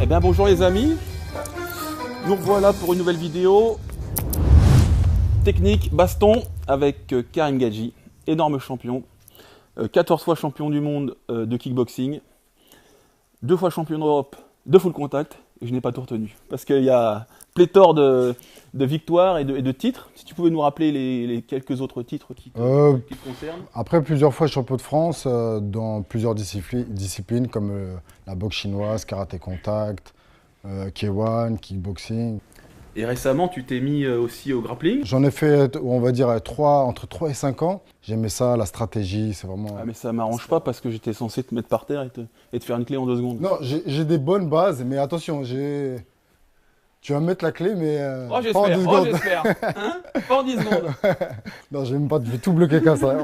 Eh bien bonjour les amis, nous revoilà pour une nouvelle vidéo technique baston avec Karim Gadji, énorme champion, 14 fois champion du monde de kickboxing, 2 fois champion d'Europe de full contact, et je n'ai pas tout retenu parce qu'il y a pléthore de victoires et de titres. Si tu pouvais nous rappeler les quelques autres titres qui te concernent. Après, plusieurs fois champion de France dans plusieurs disciplines comme la boxe chinoise, karaté contact, K1, kickboxing. Et récemment, tu t'es mis aussi au grappling. J'en ai fait, on va dire, entre 3 et 5 ans. J'aimais ça, la stratégie, c'est vraiment... Ah mais ça m'arrange pas parce que j'étais censé te mettre par terre et te faire une clé en 2 secondes. Non, j'ai des bonnes bases, mais attention, tu vas me mettre la clé, mais oh, pas en 10 secondes. J'espère. Hein, pas en 10 secondes. Non, je vais tout bloquer comme ça.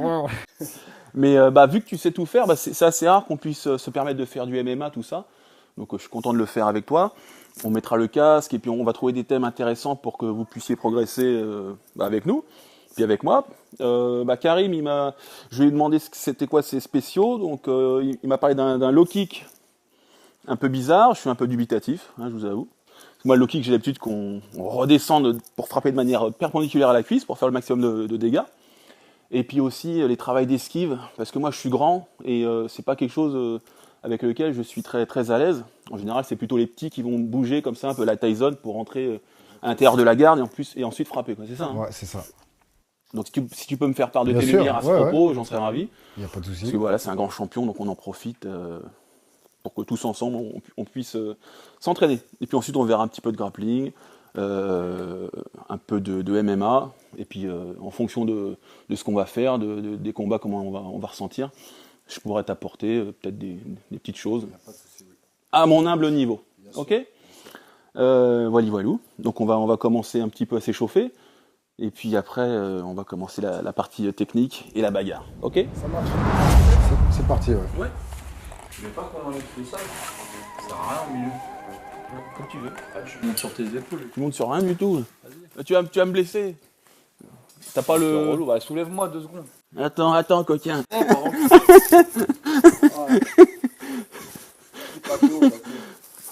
Mais vu que tu sais tout faire, c'est assez rare qu'on puisse se permettre de faire du MMA, tout ça. Donc je suis content de le faire avec toi. On mettra le casque et puis on va trouver des thèmes intéressants pour que vous puissiez progresser avec nous. Puis avec moi. Karim, je lui ai demandé c'était quoi ses spéciaux. Donc il m'a parlé d'un low kick un peu bizarre. Je suis un peu dubitatif, je vous avoue. Moi, le low kick, j'ai l'habitude qu'on redescende pour frapper de manière perpendiculaire à la cuisse pour faire le maximum de dégâts. Et puis aussi les travails d'esquive, parce que moi je suis grand et c'est pas quelque chose avec lequel je suis très, très à l'aise. En général, c'est plutôt les petits qui vont bouger comme ça, un peu la Tyson, pour rentrer à l'intérieur de la garde et ensuite frapper. C'est ça, hein. Ouais, c'est ça. Donc si tu peux me faire part de Bien tes sûr, lumières à ce propos, j'en serais ravi. Il n'y a pas de souci. Parce que voilà, c'est un grand champion, donc on en profite pour que tous ensemble, on puisse s'entraîner. Et puis ensuite, on verra un petit peu de grappling, un peu de MMA, et puis en fonction de ce qu'on va faire, des combats, comment on va ressentir, je pourrais t'apporter peut-être des petites choses à mon humble niveau. Ok, voilou. Donc on va commencer un petit peu à s'échauffer, et puis après on va commencer la partie technique et la bagarre. Ok. Ça marche. C'est parti, ouais. Ouais. Tu veux pas qu'on enlève tout ça? Ça sert à rien au milieu. Comme tu veux. Ah, tu montes sur tes épaules. Tu montes sur rien du tout. Tu vas me blesser. T'as pas le... Relou. Bah, soulève-moi 2 secondes. Attends, coquin. Pas chaud.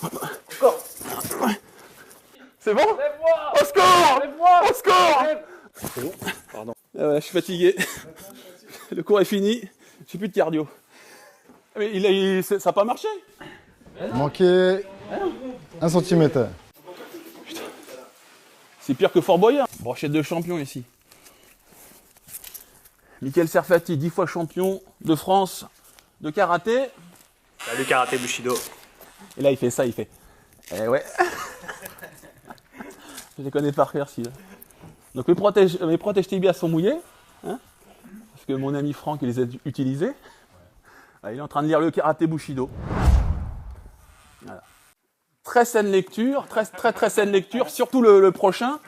Encore. C'est bon? Lève-moi. Au score! Lève-moi. Au score! C'est bon? Pardon. Je suis fatigué. Le cours est fini. J'ai plus de cardio. Mais ça n'a pas marché. Manqué 1 centimètre. C'est pire que Fort Boyard. Brochette de champion ici. Mickaël Serfati, 10 fois champion de France de karaté. Salut Karaté Bushido. Et là, il fait ça, il fait. Eh ouais. Je les connais par cœur, celui-là. Donc mes protèges tibias sont mouillés. Hein, parce que mon ami Franck, il les a utilisés. Ah, il est en train de lire le Karaté Bushido. Voilà. Très saine lecture, très saine lecture, surtout le prochain.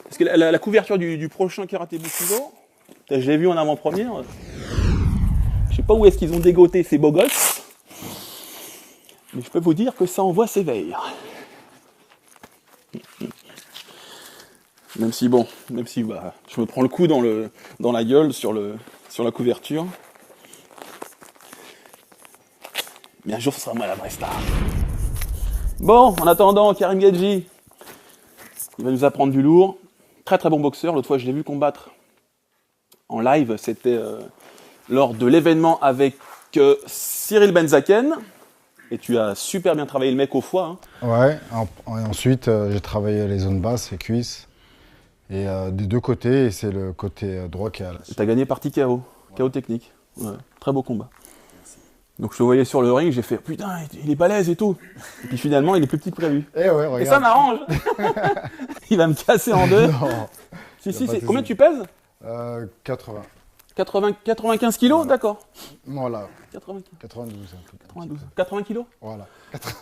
Parce que la couverture du prochain Karaté Bushido, je l'ai vu en avant-première. Je sais pas où est-ce qu'ils ont dégoté ces beaux gosses. Mais je peux vous dire que ça envoie sévère. Même si je me prends le coup dans la gueule sur la couverture. Mais un jour, ce sera moi la vraie star. Bon, en attendant, Karim Gadji, il va nous apprendre du lourd. Très très bon boxeur. L'autre fois, je l'ai vu combattre en live. C'était lors de l'événement avec Cyril Benzaken. Et tu as super bien travaillé le mec au foie. Hein. Ouais, ensuite, j'ai travaillé les zones basses, les cuisses. Et des deux côtés, et c'est le côté droit qui est à la... Tu as gagné partie KO. KO technique. Ouais, très beau combat. Donc je te voyais sur le ring, j'ai fait putain, il est balèze et tout. Et puis finalement, il est plus petit que prévu. Eh ouais, regarde. Et ça m'arrange. Il va me casser en deux. Non. Si, combien tu pèses? 80. 95 kilos, Voilà. D'accord. Voilà. 95. 92. 80 kilos. Voilà.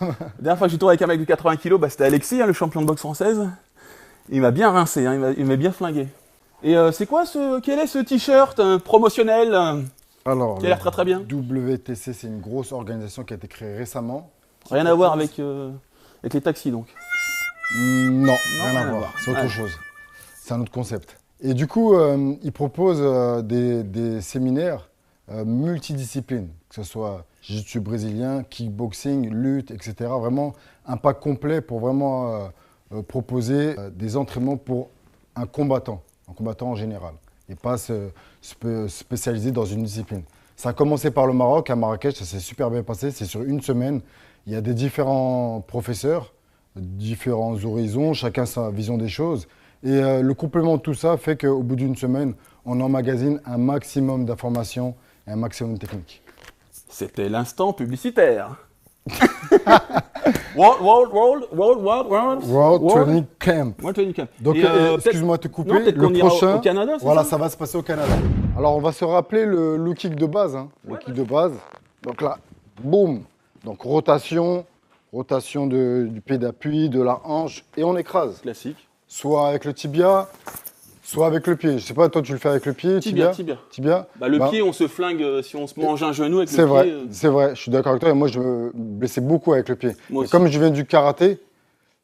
La dernière fois que j'ai tourné avec un mec de 80 kilos, c'était Alexis, le champion de boxe française. Il m'a bien rincé, il m'a bien flingué. Et c'est quoi quel est ce t-shirt promotionnel Alors, qui a l'air très très bien? WTC, c'est une grosse organisation qui a été créée récemment. Rien à voir avec les taxis donc. Non, rien à voir. C'est autre chose. C'est un autre concept. Et du coup, ils proposent des séminaires multidiscipline, que ce soit jiu-jitsu brésilien, kickboxing, lutte, etc. Vraiment un pack complet pour vraiment proposer des entraînements pour un combattant en général, et pas se spécialiser dans une discipline. Ça a commencé par le Maroc, à Marrakech, ça s'est super bien passé, c'est sur une semaine. Il y a des différents professeurs, différents horizons, chacun sa vision des choses. Et le complément de tout ça fait qu'au bout d'une semaine, on emmagasine un maximum d'informations et un maximum de techniques. C'était l'instant publicitaire. World Training Camp. World Training Camp. Donc, excuse-moi de te couper, non, peut-être le qu'on ira prochain, au Canada, c'est voilà, ça ça va se passer au Canada. Alors, on va se rappeler le low kick de base. Hein, le kick de base. Donc là, boum. Donc, rotation du pied d'appui, de la hanche, et on écrase. Classique. Soit avec le tibia, soit avec le pied. Je sais pas, toi, tu le fais avec le pied, Tibia. Tibia. Bah, le pied, on se flingue si on se mange un genou avec le C'est vrai, pied. c'est vrai. Je suis d'accord avec toi. Et moi, je me blessais beaucoup avec le pied. Moi Et aussi. comme je viens du karaté,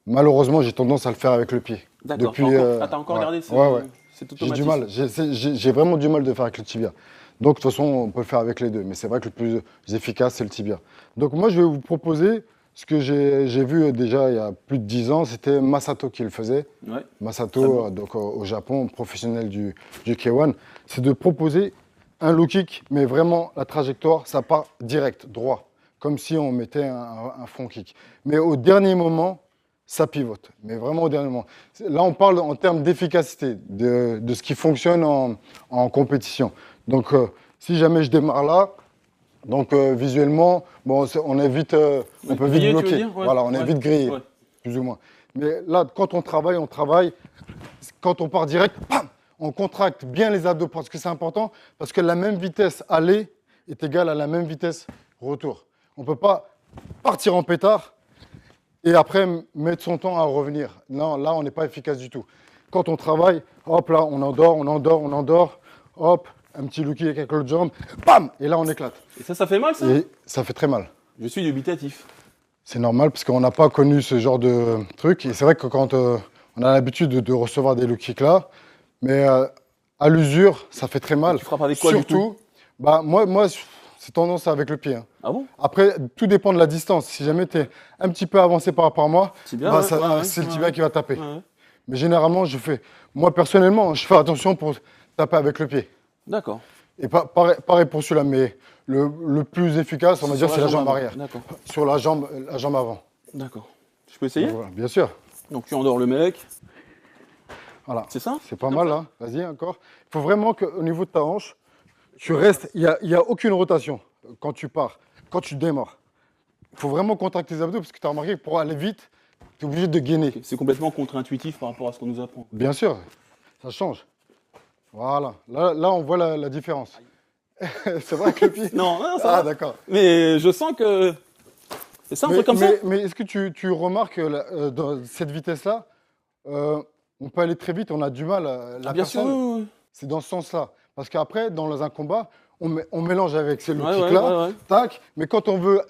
malheureusement, j'ai tendance à le faire avec le pied. D'accord. Depuis, T'as encore ouais. gardé Ouais. cet J'ai du automatisme. mal. J'ai vraiment du mal de faire avec le tibia. Donc, de toute façon, on peut le faire avec les deux. Mais c'est vrai que le plus efficace, c'est le tibia. Donc, moi, je vais vous proposer ce que j'ai vu déjà il y a plus de 10 ans. C'était Masato qui le faisait. Ouais. Masato, donc au Japon, professionnel du K1. C'est de proposer un low kick, mais vraiment, la trajectoire, ça part direct, droit. Comme si on mettait un front kick. Mais au dernier moment, ça pivote, mais vraiment au dernier moment. Là, on parle en termes d'efficacité, de ce qui fonctionne en compétition. Donc, si jamais je démarre là, donc visuellement, bon, on est vite, on peut vite Grillé, tu veux bloquer. dire Ouais. Voilà, on est Ouais. vite grillé, Ouais. plus ou moins. Mais là, quand on travaille, quand on part direct, bam, on contracte bien les abdos parce que c'est important, parce que la même vitesse aller est égale à la même vitesse retour. On ne peut pas partir en pétard et après mettre son temps à revenir. Non, là, on n'est pas efficace du tout. Quand on travaille, hop, là, on endort, hop, un petit lookie avec l'autre jambe, bam, et là, on éclate. Et ça fait mal, ça Et ça fait très mal. Je suis dubitatif. C'est normal parce qu'on n'a pas connu ce genre de truc. Et c'est vrai que quand on a l'habitude de recevoir des low kicks là, mais à l'usure, ça fait très mal. Tu frappes avec quoi, du Surtout, bah, moi c'est tendance avec le pied. Hein. Ah bon Après, tout dépend de la distance. Si jamais tu es un petit peu avancé par rapport à moi, Tibia, bah, ouais, c'est le ouais, tibia qui va taper. ouais. Mais généralement, moi personnellement, je fais attention pour taper avec le pied. D'accord. Et pareil pour celui-là, mais le plus efficace, on va dire, c'est la jambe arrière. D'accord. Sur la jambe avant. D'accord. Je peux essayer Voilà, bien sûr. Donc tu endors le mec. Voilà. C'est ça C'est pas mal, là. Vas-y, encore. Il faut vraiment qu'au niveau de ta hanche, tu restes. Il n'y a aucune rotation quand tu pars, quand tu démarres. Il faut vraiment contracter tes abdos parce que tu as remarqué que pour aller vite, tu es obligé de gainer. C'est complètement contre-intuitif par rapport à ce qu'on nous apprend. Bien sûr, ça change. Voilà. Là on voit la différence. C'est vrai que le pied. Non, ça Ah, va. d'accord. Mais je sens que... C'est ça, un truc comme ça Mais est-ce que tu remarques que dans cette vitesse-là, on peut aller très vite, on a du mal. La Bien sûr, personne, oui. c'est dans ce sens-là. Parce qu'après, dans un combat, on mélange avec ces low Ouais, kicks-là, ouais. tac, mais quand on veut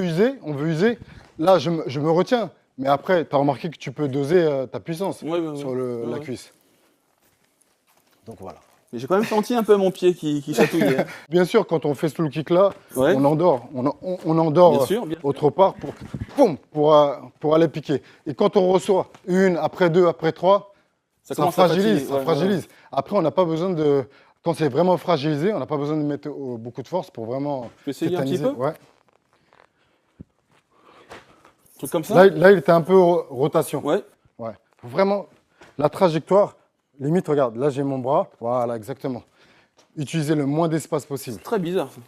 user, là, je me retiens. Mais après, tu as remarqué que tu peux doser ta puissance Ouais. sur Ouais, la ouais. cuisse. Donc voilà. Mais j'ai quand même senti un peu mon pied qui chatouillait. Bien sûr, quand on fait ce low kick-là, Ouais. on endort. On endort Bien sûr, bien sûr. autre part pour aller piquer. Et quand on reçoit une, après deux, après trois, ça commence à fragilise. fatiguer. Ça Ouais, fragilise. Après, on n'a pas besoin de... Quand c'est vraiment fragilisé, on n'a pas besoin de mettre beaucoup de force pour vraiment Je peux essayer un petit tétaniser. peu Ouais. Un truc comme ça Là, il était un peu rotation. Ouais. Ouais. Faut vraiment, la trajectoire, limite, regarde, là j'ai mon bras, voilà, exactement. Utiliser le moins d'espace possible. Très bizarre, ça.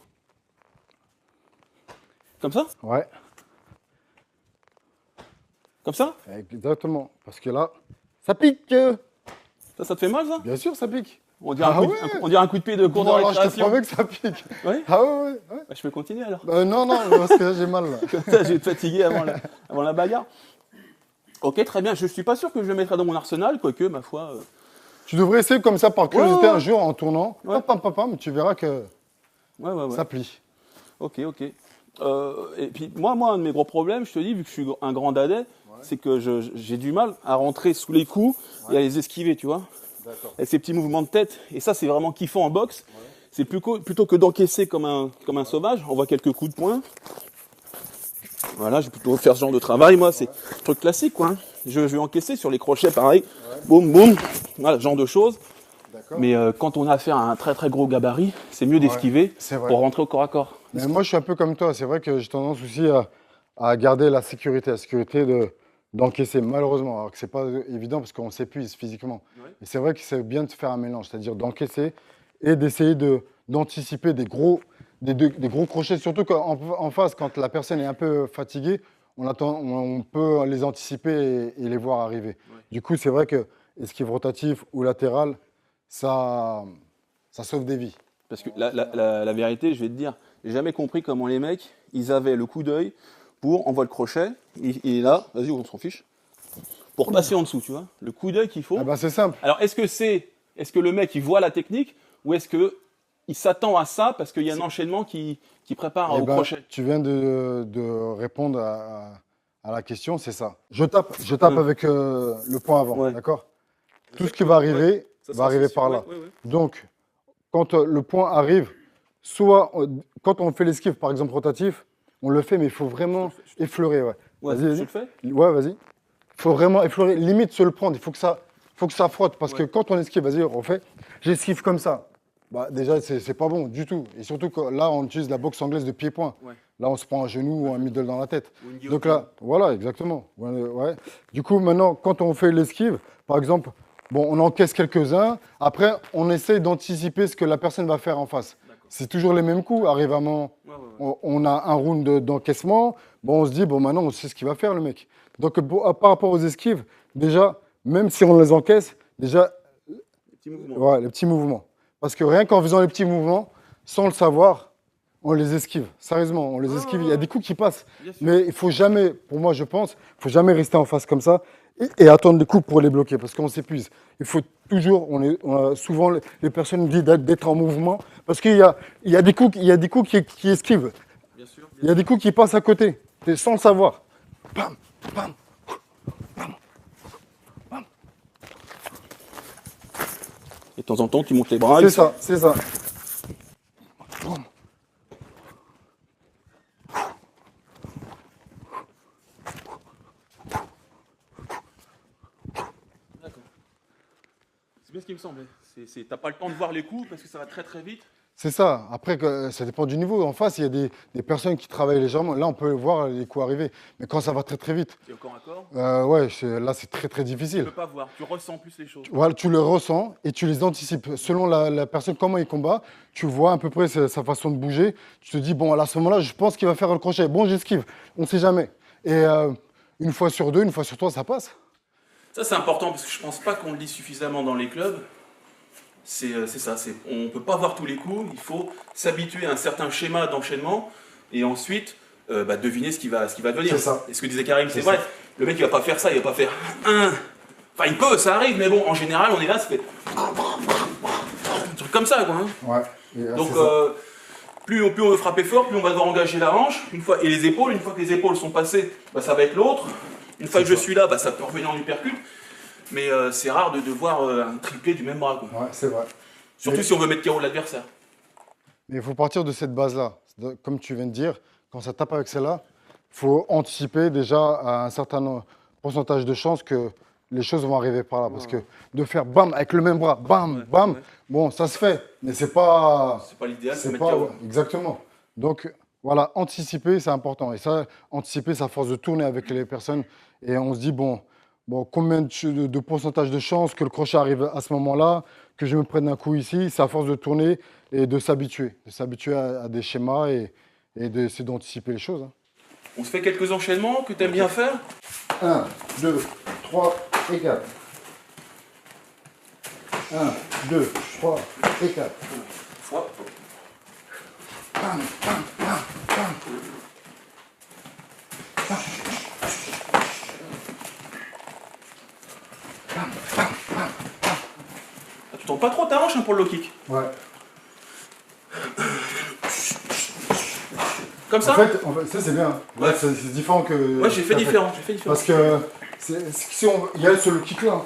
Comme ça Ouais, Comme ça exactement. Parce que là, ça pique. Ça te fait mal, ça Bien sûr, ça pique. On dirait, Ah un coup ouais. on dirait un coup de pied de cours de Voilà, je te récréation. promets que ça pique. Ouais Ah ouais. Bah, je peux continuer alors. Non, parce que là j'ai mal. Là. Comme ça, je vais te fatiguer avant la bagarre. Ok, très bien. Je suis pas sûr que je le mettrai dans mon arsenal, quoique, ma foi. Tu devrais essayer comme ça par curiosité Ouais. un jour en tournant. Ouais. Mais tu verras que Ouais. ça plie. Ok. Et puis, moi, un de mes gros problèmes, je te dis, vu que je suis un grand dadais, c'est que j'ai du mal à rentrer sous les coups et à les esquiver, tu vois. D'accord. Avec ces petits mouvements de tête. Et ça, c'est vraiment kiffant en boxe. c'est plutôt que d'encaisser comme un sauvage, on voit quelques coups de poing. Voilà, je vais plutôt faire ce genre de travail, moi, c'est un truc classique, quoi. Hein. Je vais encaisser sur les crochets, pareil. Boum, boum. Voilà, ce genre de choses. Mais quand on a affaire à un très très gros gabarit, c'est mieux d'esquiver pour rentrer au corps à corps. Mais moi, je suis un peu comme toi. C'est vrai que j'ai tendance aussi à garder la sécurité d'encaisser, malheureusement. Alors que c'est pas évident parce qu'on s'épuise physiquement. Ouais. Et c'est vrai que c'est bien de faire un mélange, c'est-à-dire d'encaisser et d'essayer d'anticiper des gros crochets. Surtout qu'en face, quand la personne est un peu fatiguée, on peut les anticiper et les voir arriver. Ouais. Du coup, c'est vrai que esquive rotatif ou latéral, ça sauve des vies. Parce que la vérité, je vais te dire, j'ai jamais compris comment les mecs, ils avaient le coup d'œil pour, on voit le crochet, il est là, vas-y, on s'en fiche, pour passer en dessous, tu vois. Le coup d'œil qu'il faut. Ah bah c'est simple. Alors, est-ce que le mec, il voit la technique, ou est-ce qu'il s'attend à ça parce qu'il y a un enchaînement qui prépare au crochet? Tu viens de répondre à la question, c'est ça. Je tape avec le point avant, d'accord? Tout ce qui va arriver par là. Ouais. Donc, quand le point arrive, soit quand on fait l'esquive, par exemple rotatif, on le fait, mais il faut vraiment effleurer. Ouais. Vas-y. Tu le fais? Ouais, vas-y. Il faut vraiment effleurer, limite se le prendre. Il faut que ça frotte, parce que quand on esquive, vas-y, on fait, j'esquive comme ça. Bah, déjà, c'est pas bon du tout. Et surtout que là, on utilise la boxe anglaise de pied-point. Ouais. Là, on se prend un genou ou un middle dans la tête. Donc là, voilà, exactement. Ouais. Du coup, maintenant, quand on fait l'esquive, par exemple, on encaisse quelques-uns. Après, on essaie d'anticiper ce que la personne va faire en face. C'est toujours les mêmes coups. Arrive à un moment, on a un round d'encaissement. On se dit, maintenant, on sait ce qu'il va faire, le mec. Donc, par rapport aux esquives, déjà, même si on les encaisse, déjà, les petits mouvements. Parce que rien qu'en faisant les petits mouvements, sans le savoir, on les esquive. Sérieusement, on les esquive. Il y a des coups qui passent. Mais il faut jamais, pour moi, je pense, il ne faut jamais rester en face comme ça et attendre les coups pour les bloquer parce qu'on s'épuise. Il faut toujours, souvent, les personnes disent d'être en mouvement parce qu'il y a des coups qui esquivent. Il y a des coups qui passent à côté, sans le savoir. Bam, bam, bam, bam. Et de temps en temps, tu montes les bras. C'est ça. C'est bien ce qui me semblait. T'as pas le temps de voir les coups parce que ça va très très vite. C'est ça. Après, ça dépend du niveau. En face, il y a des personnes qui travaillent légèrement. Là, on peut voir les coups arriver. Mais quand ça va très très vite. Et au corps à corps là, c'est très très difficile. Tu peux pas voir. Tu ressens plus les choses. Voilà, tu le ressens et tu les anticipes. Selon la personne, comment il combat, tu vois à peu près sa façon de bouger. Tu te dis, à ce moment-là, je pense qu'il va faire le crochet. J'esquive. On ne sait jamais. Et une fois sur deux, une fois sur trois, ça passe. Ça, c'est important parce que je pense pas qu'on le dit suffisamment dans les clubs. C'est ça, on ne peut pas voir tous les coups, il faut s'habituer à un certain schéma d'enchaînement et ensuite deviner ce qui va devenir. C'est ça. Et ce que disait Karim, c'est vrai, le mec il va pas faire ça, il va pas faire un. Enfin il peut, ça arrive, mais en général on est là, ça fait un truc comme ça quoi. Hein. Ouais. Donc plus on veut frapper fort, plus on va devoir engager la hanche, une fois que les épaules sont passées, ça va être l'autre. Une fois que je suis là, ça peut revenir en uppercut. Mais c'est rare de voir un triplé du même bras. Quoi. Ouais, c'est vrai. Surtout si on veut mettre KO l'adversaire. Mais il faut partir de cette base-là. Comme tu viens de dire, quand ça tape avec celle-là, il faut anticiper déjà à un certain pourcentage de chances que les choses vont arriver par là. Parce que de faire bam avec le même bras, bam, bam, ça se fait. Mais c'est pas. C'est pas l'idéal, c'est mettre KO. Exactement. Donc voilà, anticiper, c'est important. Et ça, anticiper, ça force de tourner avec les personnes. Et on se dit, combien de pourcentage de chances que le crochet arrive à ce moment-là, que je me prenne un coup ici, c'est à force de tourner et de s'habituer à des schémas et d'essayer d'anticiper les choses. Hein. On se fait quelques enchaînements que tu aimes bien faire. 1, 2, 3 et 4. 1, 2, 3 et 4. Fois. Bam, bam, bam, bam. Tu tournes pas trop ta hanche pour le low kick. Ouais. Comme ça. En fait, ça c'est bien. Ouais. C'est différent que. Ouais, j'ai fait différent. Parce que si il y a ce low kick là.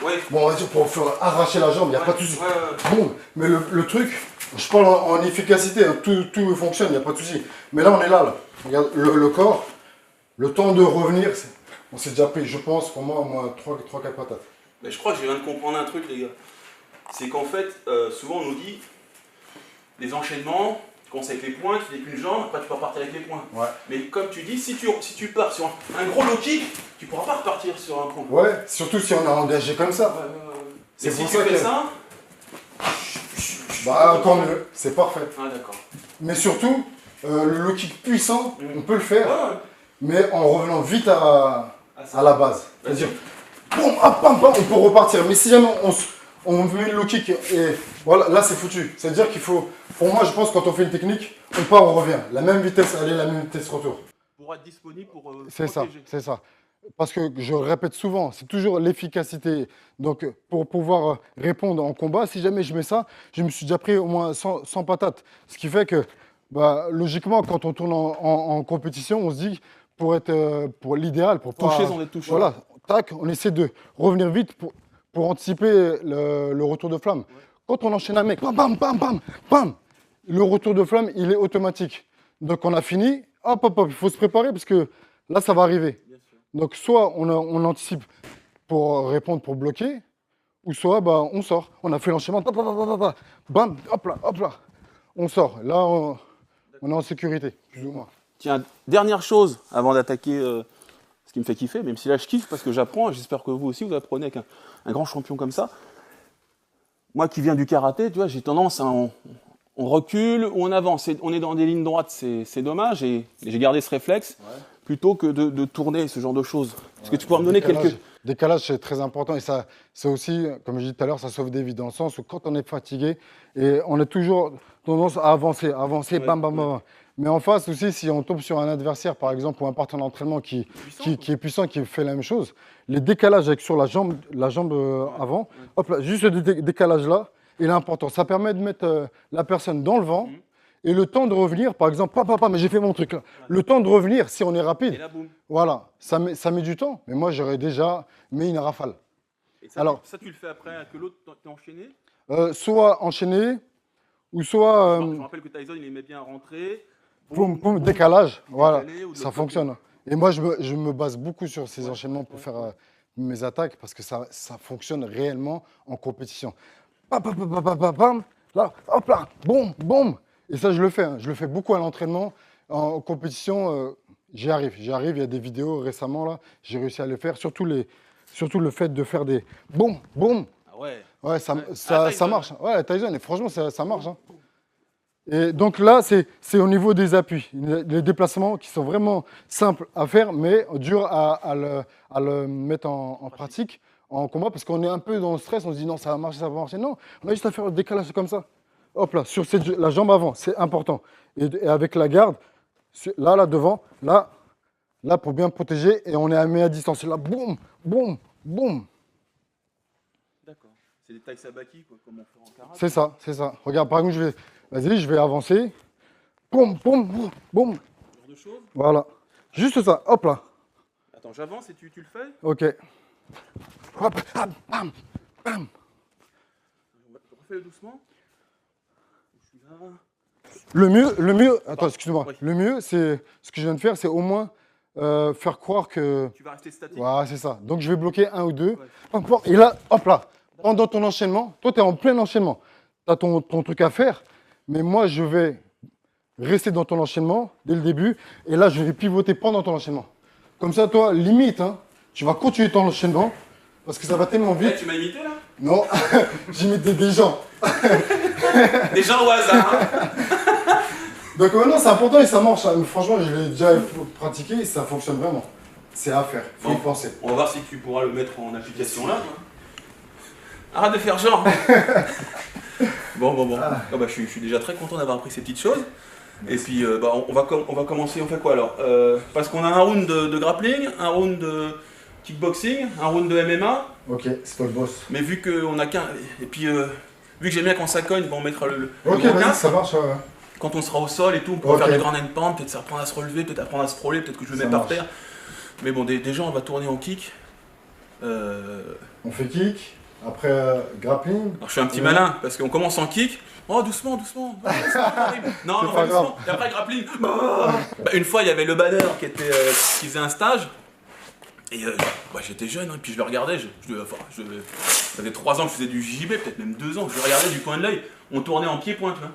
Ouais. On va dire pour faire arracher la jambe, il n'y a pas de souci. Ouais. Bon, mais le truc, Je parle en efficacité, hein. Tout fonctionne, il n'y a pas de souci. Mais là, on est là. Regarde, le corps, le temps de revenir, on s'est déjà pris, je pense, pour moi 3-4 patates. Mais je crois que je viens de comprendre un truc, les gars. C'est qu'en fait, souvent on nous dit, les enchaînements, tu commences avec les points, tu n'es qu'une jambe, après tu peux repartir avec les points. Ouais. Mais comme tu dis, si tu pars sur un gros low kick, tu ne pourras pas repartir sur un point. Ouais, surtout si on a engagé comme ça. C'est si pour tu ça fais que- ça, Bah, tant mieux, c'est parfait. ah d'accord. Mais surtout, le low kick puissant, on peut le faire, Ouais, mais en revenant vite à la base. Vas-y. C'est-à-dire, boum, hop, pam, pam, on peut repartir. Mais si jamais on met le low kick et voilà, là c'est foutu. C'est-à-dire qu'il faut, pour moi je pense quand on fait une technique, on part, on revient. La même vitesse aller, la même vitesse retour. Pour être disponible pour C'est ça, protéger. c'est ça. Parce que je le répète souvent, c'est toujours l'efficacité. Donc pour pouvoir répondre en combat, si jamais je mets ça, je me suis déjà pris au moins 100 patates. Ce qui fait que, bah, logiquement, quand on tourne en compétition, on se dit, pour l'idéal, pour pas... Toucher sans être touché. Voilà, tac, on essaie de revenir vite pour anticiper le retour de flamme. Quand on enchaîne un mec, bam, bam, bam, bam, bam, le retour de flamme, il est automatique. Donc on a fini, hop, hop, hop, il faut se préparer parce que là, ça va arriver. Bien sûr. Donc soit on anticipe pour répondre, pour bloquer, ou soit bah, on sort. On a fait l'enchaînement, bam, hop là, on sort. Là, on est en sécurité, plus ou moins. Tiens, dernière chose avant d'attaquer ce qui me fait kiffer, même si là je kiffe parce que j'apprends, j'espère que vous aussi vous apprenez avec un grand champion comme ça. Moi qui viens du karaté, tu vois, j'ai tendance à on recule ou on avance. On est dans des lignes droites, c'est dommage et j'ai gardé ce réflexe plutôt que de tourner, ce genre de choses. Est-ce que tu pourrais me donner quelques... Décalage, c'est très important et ça, c'est aussi, comme je disais tout à l'heure, ça sauve des vies dans le sens où quand on est fatigué et on a toujours tendance à avancer, bam, bam, bam. Mais en face aussi, si on tombe sur un adversaire, par exemple, ou un partenaire d'entraînement qui est puissant, qui fait la même chose, les décalages sur la jambe avant, hop là, juste ce décalage-là, il est important. Ça permet de mettre la personne dans le vent et le temps de revenir, par exemple, papa, mais j'ai fait mon truc là. Le temps de revenir, si on est rapide, Et là, boum. voilà, ça met du temps. Mais moi, j'aurais déjà mis une rafale. Et ça, Alors, ça, tu le fais après que l'autre t'es enchaîné. soit enchaîné, ou soit Je me rappelle que Tyson, il aimait bien rentrer. boum, décalage. Voilà, décalé ou de ça l'autre fonctionne. Et moi, je me base beaucoup sur ces enchaînements pour faire mes attaques parce que ça fonctionne réellement en compétition. Pam, pam, pam, pam, pam, pam, là, hop là, boum, boum. Et ça, je le fais. Je le fais beaucoup à l'entraînement. En compétition, j'y arrive. Il y a des vidéos récemment, là, j'ai réussi à le faire. Surtout le fait de faire des boum, boum. Ah ouais. Ouais, ça Tyson. marche. Ouais, Tyson, et franchement, ça marche. Hein. Et donc là, c'est au niveau des appuis. Les déplacements qui sont vraiment simples à faire, mais dur à le mettre en pratique, en combat, parce qu'on est un peu dans le stress. On se dit non, ça va marcher. Non, on a juste à faire le décalage comme ça. Hop là, sur la jambe avant, c'est important. Et avec la garde, là, devant, là, pour bien protéger, et on est à distance. Et là, boum, boum, boum. D'accord. C'est des tailles sabaki, quoi, comme on fait en karaté. C'est ça. Regarde, par exemple, je vais avancer. Boum, boum, boum, boum. Ce genre de choses. Voilà. Juste ça, hop là. Attends, j'avance et tu le fais. Ok. Hop, bam, bam, bam. Refais-le doucement. Je suis là. Le mieux, attends, excuse-moi. Oui. Le mieux, c'est ce que je viens de faire, c'est au moins faire croire que. Tu vas rester statique. Voilà, c'est ça. Donc je vais bloquer un ou deux. Ouais. Pam, pam. Et là, hop là. Pendant ton enchaînement, toi, tu es en plein enchaînement. Tu as ton truc à faire, mais moi, je vais rester dans ton enchaînement dès le début. Et là, je vais pivoter pendant ton enchaînement. Comme ça, toi, limite, hein, tu vas continuer ton enchaînement parce que ça va tellement Eh, vite. tu m'as imité là. Non, j'imite des gens. Des gens au hasard. Hein. Donc non, c'est important et ça marche. Hein. Franchement, je l'ai déjà pratiqué et ça fonctionne vraiment. C'est à faire, faut y Bon. penser. On va voir si tu pourras le mettre en application là. Arrête de faire genre. Bon. Ah, bah, je suis déjà très content d'avoir appris ces petites choses. Et puis bah, on va commencer, on fait quoi alors parce qu'on a un round de grappling, un round de kickboxing, un round de MMA. Ok, c'est toi le boss. Mais vu qu'on a qu'un... Et puis vu que j'aime bien quand ça cogne, on mettra le Ok, gros vas-y, casque. ça marche. Quand on sera au sol et tout, on pourra Ok. faire du ground and pound, peut-être apprendre à se relever, peut-être apprendre à se prôler, peut-être que je le Ça mets par marche. terre. Mais bon, déjà on va tourner en kick. On fait kick. Après grappling. Alors je suis un petit malin parce qu'on commence en kick. Oh doucement, doucement. Oh, c'est pas terrible. Non, non, pas pas doucement. Et après grappling. Bah, une fois il y avait le banner qui faisait un stage. Et bah, j'étais jeune, hein, puis je le regardais. Ça faisait 3 ans que je faisais du JB, peut-être même 2 ans. Je le regardais du coin de l'œil. On tournait en pied-pointe là.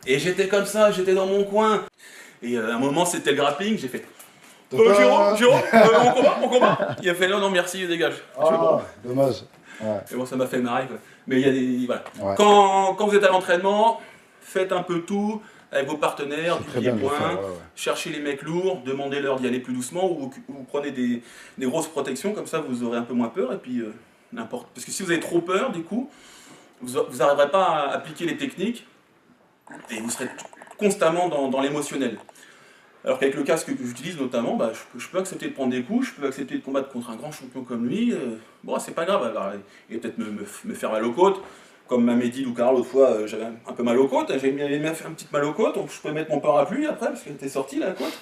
Et j'étais comme ça, j'étais dans mon coin. Et à un moment c'était le grappling, j'ai fait. Jérôme, on combat. Il a fait non, non, merci, dégage. Je fais, bon. Dommage. Ouais. Et bon, ça m'a fait marrer, quoi. Mais il y a des. Voilà. Ouais. Quand vous êtes à l'entraînement, faites un peu tout avec vos partenaires, du Très bien de le pied-point, faire, ouais. cherchez les mecs lourds, demandez-leur d'y aller plus doucement, ou vous prenez des grosses protections, comme ça vous aurez un peu moins peur, et puis n'importe. Parce que si vous avez trop peur, du coup, vous n'arriverez pas à appliquer les techniques, et vous serez constamment dans l'émotionnel. Alors qu'avec le casque que j'utilise notamment, bah, je peux accepter de prendre des coups, je peux accepter de combattre contre un grand champion comme lui. Bon, c'est pas grave, alors, il va peut-être me faire mal aux côtes. Comme Mamedi Loucara l'autre fois, j'avais un peu mal aux côtes, j'ai fait un petit mal aux côtes, donc je peux mettre mon parapluie après, parce qu'elle était sortie la côte.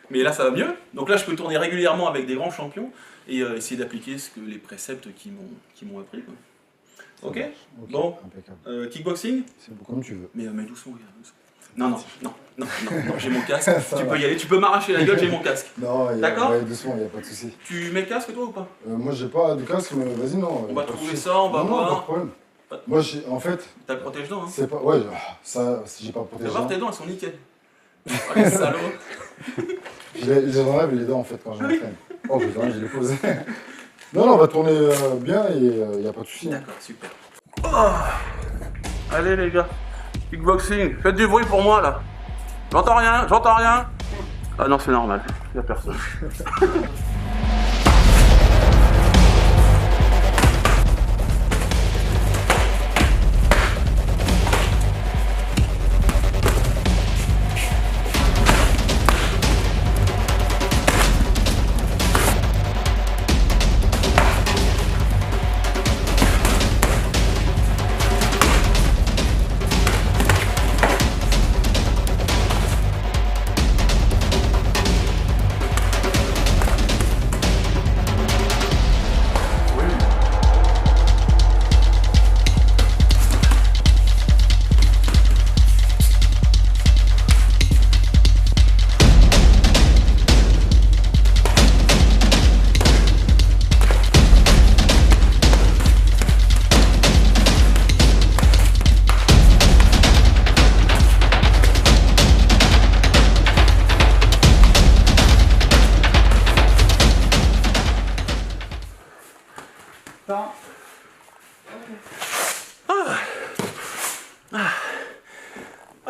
Mais là ça va mieux, donc là je peux tourner régulièrement avec des grands champions et essayer d'appliquer les préceptes qui m'ont appris. Quoi. Ok. Bon, kickboxing. C'est comme tu veux. Mais doucement, regarde, doucement. Non, j'ai mon casque, tu peux y aller, tu peux m'arracher la gueule, j'ai mon casque. Non, d'accord, doucement, il n'y a pas de souci. Tu mets le casque toi ou pas? Moi j'ai pas de casque, mais vas-y, non. On va trouver ça, on va voir. Non, pas de problème. Moi, en fait. T'as le protège-dents, hein? C'est pas. Ouais, ça, si j'ai pas Tu vas protégé. voir, tes dents, elles sont nickel. Oh, les salauds. Je les enlève les dents en fait quand je m'entraîne. Oh, je les pose. Non, on va tourner bien et il n'y a pas de souci. D'accord, super. Oh, allez les gars, kickboxing, faites du bruit pour moi là. J'entends rien, j'entends rien. Ah non, c'est normal, il n'y a personne.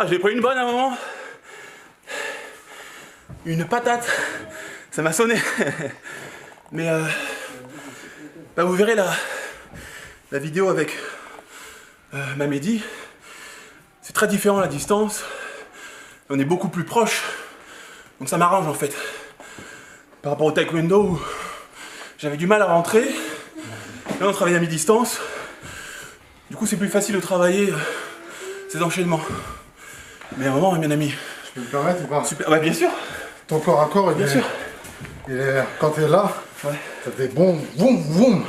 Ah, j'ai pris une bonne à un moment. Une patate. Ça m'a sonné. Mais bah vous verrez la vidéo avec Mamedi. C'est très différent à la distance. On est beaucoup plus proche. Donc ça m'arrange en fait. Par rapport au taekwondo où j'avais du mal à rentrer. Là on travaille à mi-distance. Du coup c'est plus facile de travailler ces enchaînements. Mais à un moment, bien ami. Je peux me permettre ou pas? Super, ouais, bien sûr. Ton corps à corps, bien sûr. Quand t'es là, ouais. Ça fait boum, boum, boum.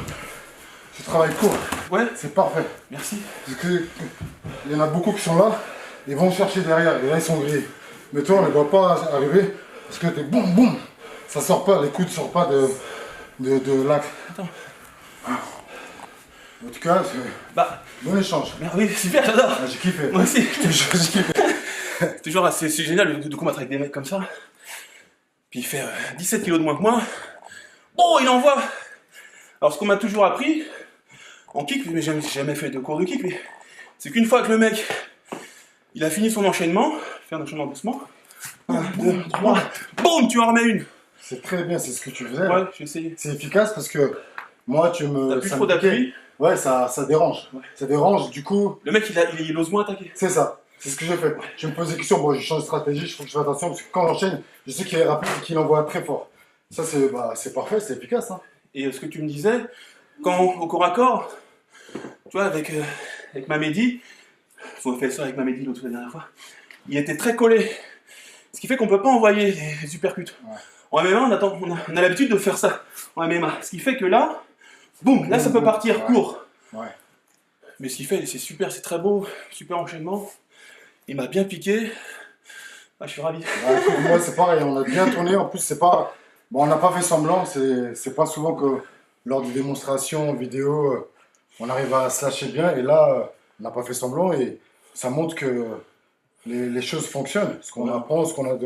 Tu travailles court. Ouais. C'est parfait. Merci. Parce que il y en a beaucoup qui sont là, ils vont chercher derrière, et là ils sont grillés. Mais toi, on ne les voit pas arriver, parce que t'es boum, boum. Ça sort pas, les coudes ne sortent pas de l'axe. Attends. En tout cas, c'est bon échange. Oui, super, j'adore. Ah, j'ai kiffé. Moi aussi. J'ai kiffé. Toujours, c'est génial de combattre avec des mecs comme ça. Puis il fait 17 kilos de moins que moi. Oh, il envoie. Alors ce qu'on m'a toujours appris, en kick, mais j'ai jamais fait de cours de kick, mais c'est qu'une fois que le mec, il a fini son enchaînement, fait un enchaînement doucement, 1, 2, 3, boum, tu en remets une. C'est très bien, c'est ce que tu faisais. Ouais, j'ai essayé. C'est efficace parce que moi, tu me... T'as plus trop d'appui. Ouais, ça dérange. Ouais. Ça dérange, du coup... Le mec, il ose moins attaquer. C'est ça. C'est ce que j'ai fait. Je me pose des questions, bon, je change de stratégie, il faut que je fasse attention, parce que quand j'enchaîne, je sais qu'il est rapide et qu'il envoie très fort. Ça, c'est parfait, c'est efficace. Hein. Et ce que tu me disais, quand au corps à corps, tu vois, avec Mamedi, on a fait ça avec Mamedi l'autre la dernière fois, il était très collé. Ce qui fait qu'on ne peut pas envoyer les uppercuts. Ouais. En MMA, on a l'habitude de faire ça, en MMA. Ce qui fait que là, boum, là ça peut partir court. Ouais. Mais ce qu'il fait, c'est super, c'est très beau, super enchaînement. Il m'a bien piqué. Ah, je suis ravi. Ouais, moi, c'est pareil, on a bien tourné. En plus, c'est pas. Bon, on n'a pas fait semblant. C'est pas souvent que lors des démonstrations vidéo, on arrive à se lâcher bien. Et là, on n'a pas fait semblant. Et ça montre que les choses fonctionnent. Ce qu'on Ouais. apprend, ce qu'on a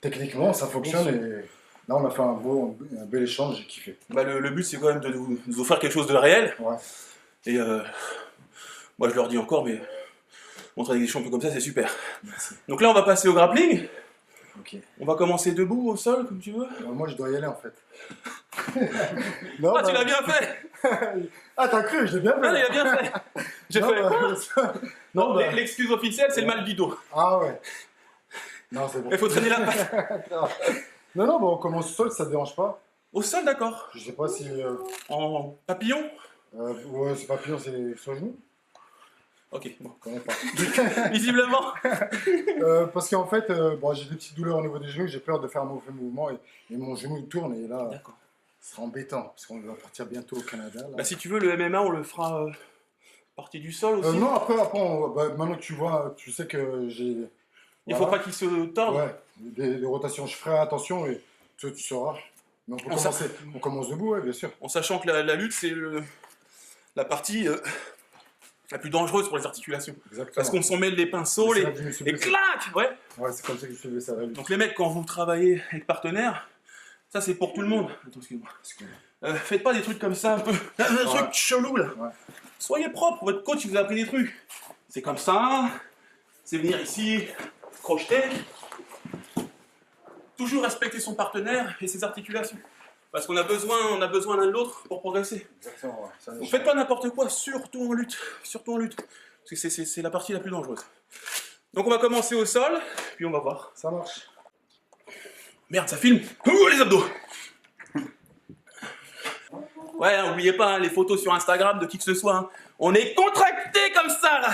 techniquement, ça fonctionne. Et là, on a fait un bel échange. J'ai kiffé. Bah, le but, c'est quand même de nous offrir quelque chose de réel. Ouais. Et moi, je leur dis encore, mais montrer avec des champions comme ça, c'est super. Merci. Donc là, on va passer au grappling. Ok. On va commencer debout, au sol, comme tu veux. Moi, je dois y aller en fait. Non, Ah, tu l'as bien fait. Ah, t'as cru, je l'ai bien fait. Ah, il a bien fait. J'ai Non, fait bah, Non, bah. l'excuse officielle, c'est le mal du dos. Ah ouais. Non, c'est bon. Il faut traîner la patte. Non, non, bah, on commence seul, ça te dérange pas. Au sol, d'accord. Je sais pas si. En papillon. Ouais, c'est papillon, c'est sur le genou. Ok, bon. Je connais pas. Visiblement. Parce qu'en fait, bon, j'ai des petites douleurs au niveau des genoux, j'ai peur de faire un mauvais mouvement et mon genou tourne et là, D'accord. ce sera embêtant parce qu'on va partir bientôt au Canada. Là. Bah, si tu veux, le MMA, on le fera partie du sol aussi. Non, après maintenant que tu vois, tu sais que j'ai. Il faut pas qu'il se torde. Ouais, des rotations, je ferai attention et tu sauras. Mais on commence debout, ouais, bien sûr. En sachant que la lutte, c'est la partie la plus dangereuse pour les articulations. Exactement. Parce qu'on s'en mêle les pinceaux, C'est les... là que je me suis et blessé. clac. Ouais. Ouais, c'est comme ça que je suis blessé à la lutte. Donc les mecs, quand vous travaillez avec partenaires, ça c'est pour tout le monde. Attends, excuse-moi. Faites pas des trucs comme ça, un peu. Un truc chelou là. Ouais. Soyez propre, votre coach il vous a appris des trucs. C'est comme ça, c'est venir ici, crocheter. Toujours respecter son partenaire et ses articulations. Parce qu'on a besoin l'un de l'autre pour progresser. Exactement, ouais. Ça, Donc faites pas n'importe quoi, surtout en lutte. Surtout en lutte. Parce que c'est la partie la plus dangereuse. Donc on va commencer au sol, puis on va voir. Ça marche. Merde, ça filme. Ouh, les abdos. Ouais, hein, oubliez pas, hein, les photos sur Instagram de qui que ce soit. Hein. On est contracté comme ça, là.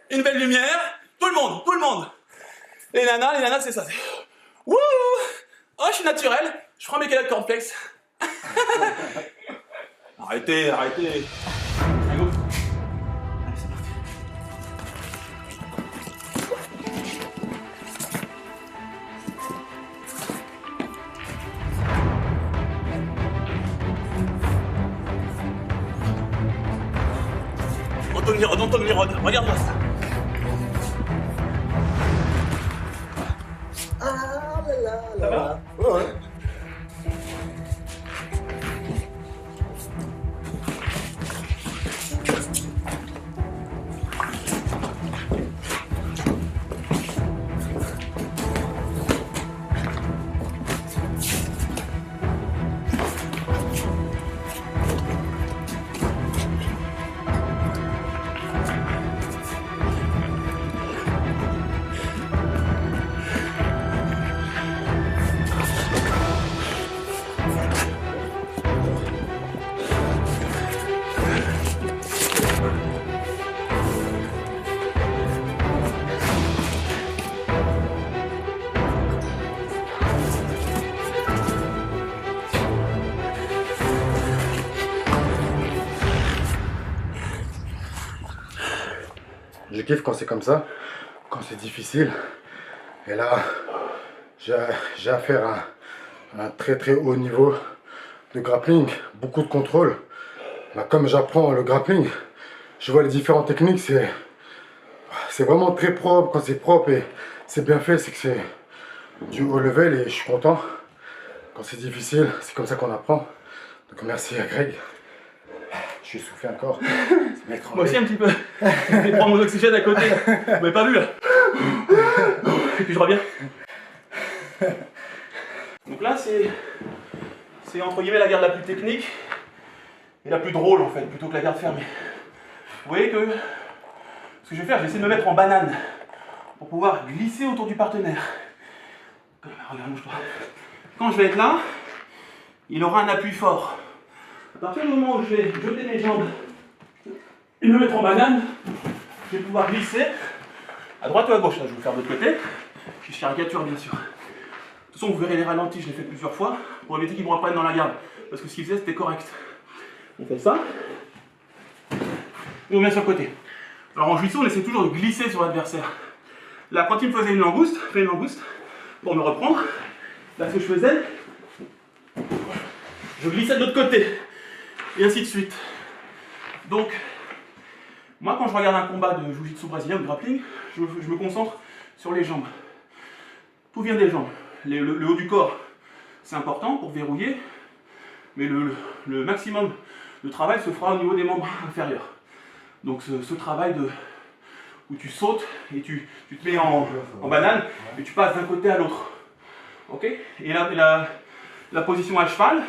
Une belle lumière. Tout le monde, tout le monde. Les nanas, c'est ça. Wouh! Oh, je suis naturel. Je prends mes calottes cornflakes. Arrêtez. Allez, go. Allez, c'est parti. Anthony Rod, regarde-moi ça. Ça va? Ouais. Je kiffe quand c'est comme ça, quand c'est difficile. Et là, j'ai affaire à un très très haut niveau de grappling, beaucoup de contrôle. Bah, comme j'apprends le grappling, je vois les différentes techniques, c'est vraiment très propre. Quand c'est propre et c'est bien fait, c'est que c'est du haut level et je suis content. Quand c'est difficile, c'est comme ça qu'on apprend. Donc merci à Greg. Je suis essoufflé encore. Moi aussi un petit peu. Je vais prendre mon oxygène à côté. Vous m'avez pas vu là. Et puis je reviens. Donc là c'est entre guillemets la garde la plus technique et la plus drôle en fait, plutôt que la garde fermée. Vous voyez que ce que je vais faire, je vais essayer de me mettre en banane pour pouvoir glisser autour du partenaire. Regarde, bouge-toi. Quand je vais être là, il aura un appui fort. À partir du moment où je vais jeter mes jambes et me mettre en banane, je vais pouvoir glisser à droite ou à gauche. Là, je vais vous faire de l'autre côté. Je caricature bien sûr. De toute façon, vous verrez les ralentis, je l'ai fait plusieurs fois pour éviter qu'ils me reprennent dans la garde. Parce que ce qu'ils faisaient, c'était correct. On fait ça. Et on vient sur le côté. Alors en jiu-jitsu, on essaie toujours de glisser sur l'adversaire. Là, quand il me faisait une langouste, pour me reprendre, là ce que je faisais, je glissais de l'autre côté. Et ainsi de suite. Donc, moi quand je regarde un combat de jiu-jitsu brésilien ou de grappling, je me concentre sur les jambes. Tout vient des jambes. Le haut du corps, c'est important pour verrouiller, mais le maximum de travail se fera au niveau des membres inférieurs. Donc ce travail où tu sautes et tu te mets en banane et tu passes d'un côté à l'autre. Ok. Et la position à cheval,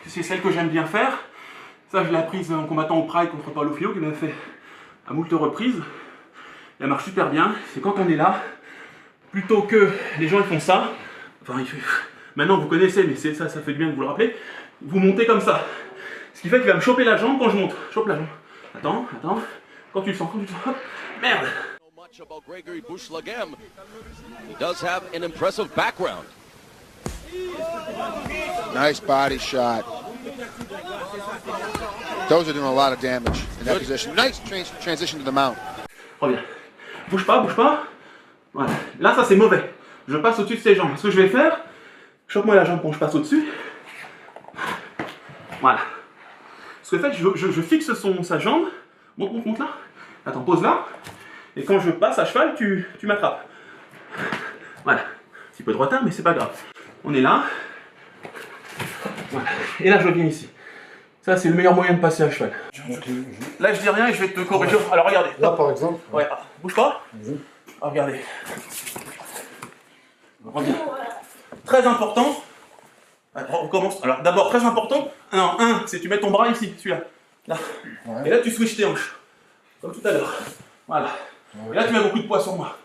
c'est celle que j'aime bien faire. Ça, je l'ai apprise en combattant au Pride contre Paulo Filho, qui m'a fait à moult reprises. Et elle marche super bien. C'est quand on est là, plutôt que les gens ils font ça. Enfin, maintenant vous connaissez, mais ça fait du bien de vous le rappeler. Vous montez comme ça. Ce qui fait qu'il va me choper la jambe quand je monte. Chope la jambe. Attends. Quand tu le sens, hop, merde. Much about Gregory Bush-Lagem. He does have an impressive background. Nice body shot. Those are doing a lot of damage in that position. Nice transition to the mount. Reviens. Bouge pas. Voilà. Là, ça c'est mauvais. Je passe au-dessus de ses jambes. Ce que je vais faire, chope-moi la jambe quand je passe au-dessus. Voilà. Ce que fait, je fixe sa jambe. Monte là. Attends, pose là. Et quand je passe à cheval, tu m'attrapes. Voilà. Un petit peu de retard, mais c'est pas grave. On est là. Voilà. Et là, je viens ici. Ça, c'est le meilleur moyen de passer à cheval. Là, je dis rien et je vais te corriger. Alors, regardez. Là, par exemple. Ouais, bouge pas. Ah, regardez. Reviens. Très important. Alors, on commence. Alors, d'abord, très important. Alors, c'est tu mets ton bras ici, celui-là. Là. Ouais. Et là, tu switches tes hanches. Comme tout à l'heure. Voilà. Ouais. Et là, tu mets beaucoup de poids sur moi.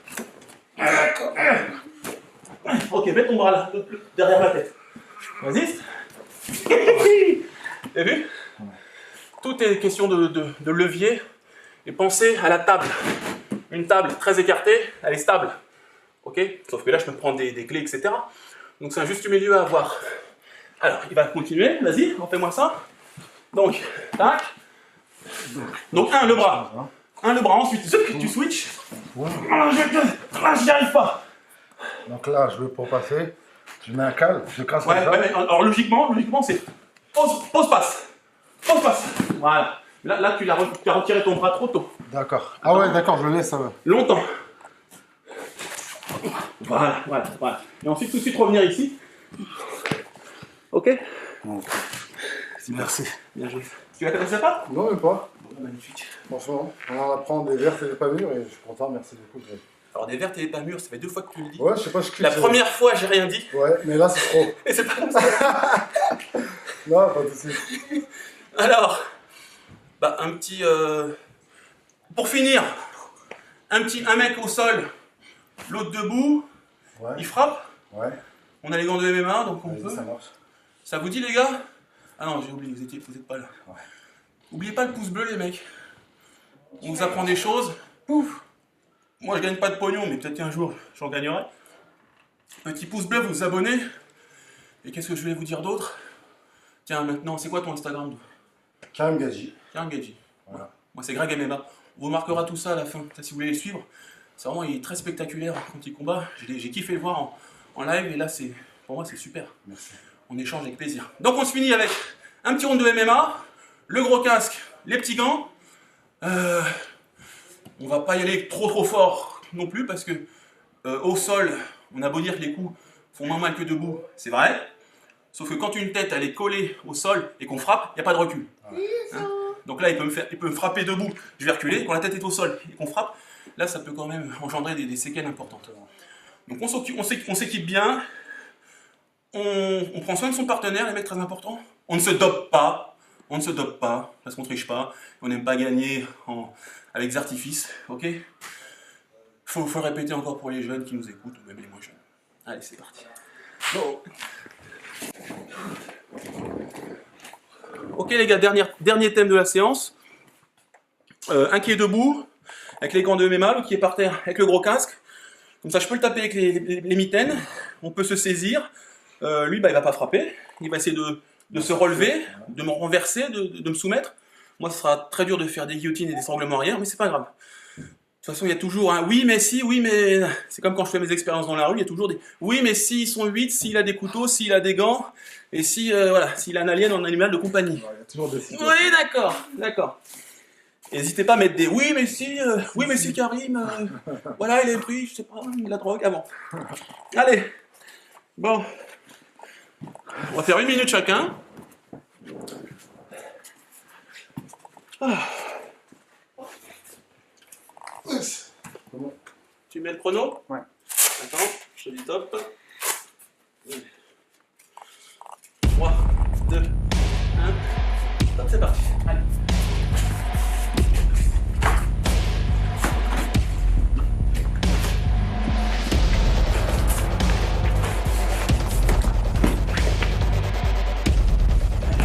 Ok, mets ton bras là, derrière la tête. Vas-y. T'as vu? Tout est question de levier. Et pensez à la table. Une table très écartée, elle est stable. Ok? Sauf que là, je peux prendre des clés, etc. Donc, c'est un juste milieu à avoir. Alors, il va continuer. Vas-y, refais-moi ça. Donc, tac. Donc, le bras. Le bras. Ensuite, tu switches. J'y arrive pas. Donc là, je veux pour passer. Je mets un cal, je casse ouais, comme ça. Alors, logiquement, c'est pause, passe. Voilà. Là, tu as retiré ton bras trop tôt. D'accord. Ah ouais, d'accord, je le laisse, ça va. Longtemps. Voilà. Et ensuite, tout de suite revenir ici. Ok? Merci. Bien joué. Tu la connaissais pas? Non, même pas. Magnifique. Franchement, on en apprend des vertes et des pas mûres et je suis content, merci beaucoup. Alors, des vertes et des pas mûres, ça fait 2 fois que tu le dis. Ouais, je sais pas, je La première fois, j'ai rien dit. Ouais, mais là, c'est trop. Et c'est pas comme ça. Non, pas de suite. Alors, un petit... Pour finir, un mec au sol, l'autre debout, ouais. Il frappe. Ouais. On a les gants de MMA, donc on peut. Ça marche. Ça vous dit, les gars? Ah non, j'ai oublié, vous êtes pas là. Ouais. Oubliez pas le pouce bleu, les mecs. On vous apprend des choses. Pouf. Moi, je gagne pas de pognon, mais peut-être qu'un jour, j'en gagnerai. Petit pouce bleu, vous vous abonnez. Et qu'est-ce que je voulais vous dire d'autre? Tiens, maintenant, c'est quoi ton Instagram? Karim Gadji. Karim Gadji. Voilà. Moi, c'est Greg MMA. On vous marquera tout ça à la fin. Ça, si vous voulez les suivre, c'est vraiment, il est très spectaculaire quand il combat. J'ai kiffé le voir en live, et là, pour moi, c'est super. Merci. On échange avec plaisir. Donc, on se finit avec un petit round de MMA, le gros casque, les petits gants. On va pas y aller trop fort non plus, parce que au sol, on a beau dire que les coups font moins mal que debout, c'est vrai. Sauf que quand une tête elle est collée au sol et qu'on frappe, il n'y a pas de recul. Hein? Donc là, il peut me frapper debout, je vais reculer. Quand la tête est au sol et qu'on frappe, là, ça peut quand même engendrer des séquelles importantes. Donc on s'équipe bien, on prend soin de son partenaire, les mecs, très important. On ne se dope pas, parce qu'on triche pas, on n'aime pas gagner avec des artifices, ok? Faut le répéter encore pour les jeunes qui nous écoutent, ou même les moins jeunes. Allez, c'est parti. Bon. Ok les gars, dernier thème de la séance. Un qui est debout, avec les gants de MMA, l'autre qui est par terre avec le gros casque. Comme ça, je peux le taper avec les mitaines. On peut se saisir. Lui, il va pas frapper. Il va essayer de se relever, de me renverser, de me soumettre. Moi, ce sera très dur de faire des guillotines et des étranglements arrière, mais c'est pas grave. De toute façon, il y a toujours un oui, mais si, oui, mais. C'est comme quand je fais mes expériences dans la rue, il y a toujours des oui, mais si, ils sont 8, s'il a des couteaux, s'il a des gants, et si, voilà, s'il a un alien ou un animal de compagnie. Il y a toujours des situations. Oui, d'accord, d'accord. N'hésitez pas à mettre des oui, mais si, Karim, voilà, il est pris, je sais pas, la drogue avant. Allez, bon. On va faire 1 minute chacun. Ah. Tu mets le chrono? Ouais. Attends, je te dis top. 3, 2, 1. Top, c'est parti. Allez.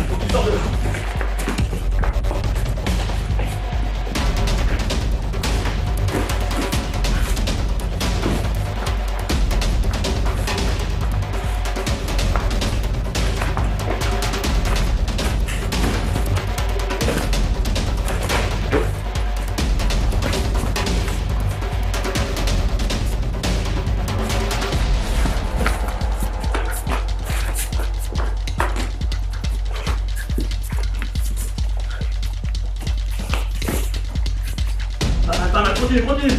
Faut que tu sors de là. Continue.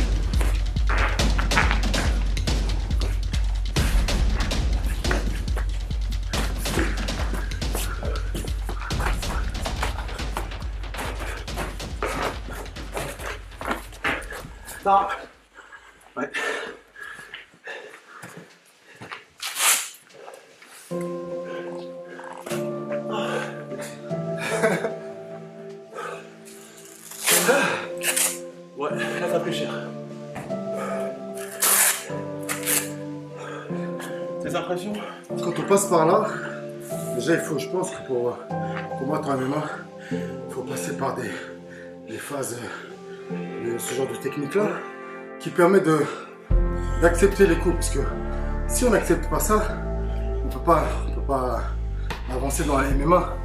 Ça. Ouais. Ouais, là ça fait cher. Tes impressions? Quand on passe par là, déjà il faut, je pense que pour combattre en MMA, il faut passer par des phases de ce genre de technique-là qui permet d'accepter les coups. Parce que si on n'accepte pas ça, on peut pas avancer dans la MMA.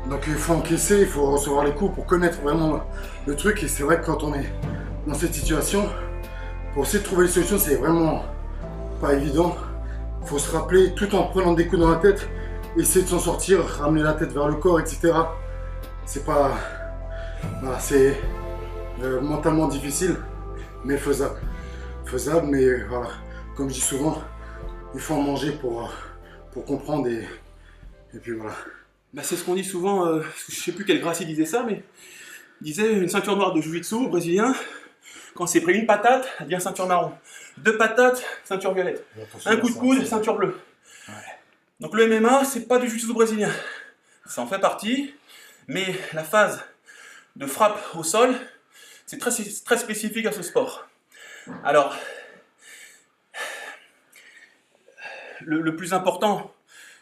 Donc il faut encaisser, il faut recevoir les coups pour connaître vraiment le truc. Et c'est vrai que quand on est dans cette situation, pour essayer de trouver les solutions, c'est vraiment pas évident. Il faut se rappeler, tout en prenant des coups dans la tête, essayer de s'en sortir, ramener la tête vers le corps, etc. C'est pas... Voilà, c'est mentalement difficile, mais faisable. Faisable, mais voilà, comme je dis souvent, il faut en manger pour comprendre et puis voilà. Bah c'est ce qu'on dit souvent, je sais plus quel Gracie disait ça, mais il disait une ceinture noire de jiu-jitsu brésilien, quand c'est pris une patate, elle devient ceinture marron. 2 patates, ceinture violette. Un coup de coude, ceinture bleue. Ouais. Donc le MMA, c'est pas du jiu-jitsu brésilien. Ça en fait partie, mais la phase de frappe au sol, c'est très spécifique à ce sport. Alors, le plus important,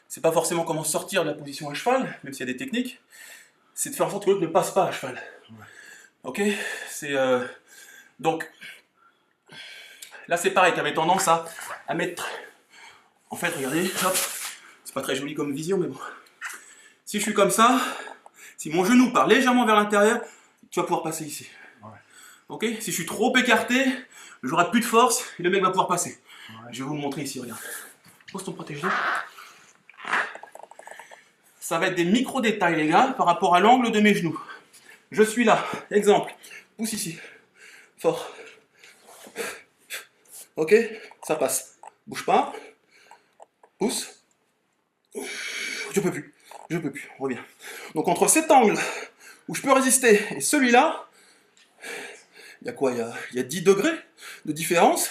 c'est pas forcément comment sortir de la position à cheval, même s'il y a des techniques, c'est de faire en sorte que l'autre ne passe pas à cheval. Ouais. Ok? C'est donc là c'est pareil, tu avais tendance à mettre. En fait, regardez, hop, c'est pas très joli comme vision, mais bon. Si je suis comme ça, si mon genou part légèrement vers l'intérieur, tu vas pouvoir passer ici. Ouais. Ok? Si je suis trop écarté, j'aurai plus de force et le mec va pouvoir passer. Ouais. Je vais vous le montrer ici, regarde. Pose ton protège-dents. Ça va être des micro-détails, les gars, par rapport à l'angle de mes genoux. Je suis là. Exemple. Pousse ici. Fort. Ok? Ça passe. Bouge pas. Pousse. Je peux plus. Je peux plus. On revient. Donc, entre cet angle où je peux résister et celui-là, il y a quoi? Il y a 10 degrés de différence,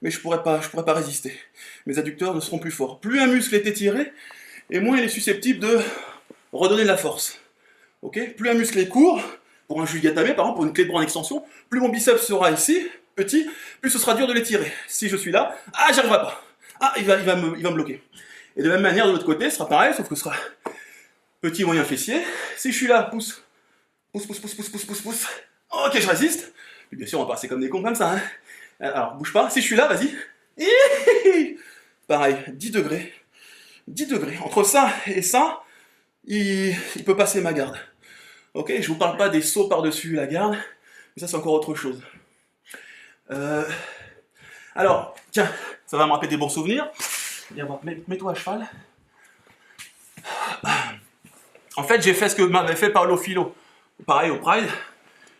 mais je pourrais pas résister. Mes adducteurs ne seront plus forts. Plus un muscle est étiré, et moins il est susceptible de redonner de la force. Ok? Plus un muscle est court, pour un juligatamé par exemple, pour une clé de bras en extension, plus mon biceps sera ici, petit, plus ce sera dur de l'étirer. Si je suis là, ah, j'y arriverai pas. Ah, il va me bloquer. Et de la même manière, de l'autre côté, ce sera pareil, sauf que ce sera petit, moyen, fessier. Si je suis là, pousse. Pousse. Ok, je résiste. Puis bien sûr, on va passer comme des cons comme ça. Hein. Alors, bouge pas. Si je suis là, vas-y. Pareil, 10 degrés. 10 degrés. Entre ça et ça, il peut passer ma garde. Ok, je vous parle pas des sauts par-dessus la garde, mais ça c'est encore autre chose. Alors, tiens, ça va me rappeler des bons souvenirs. Viens voir, mets-toi à cheval. En fait, j'ai fait ce que m'avait fait Paolo Filo. Pareil au Pride,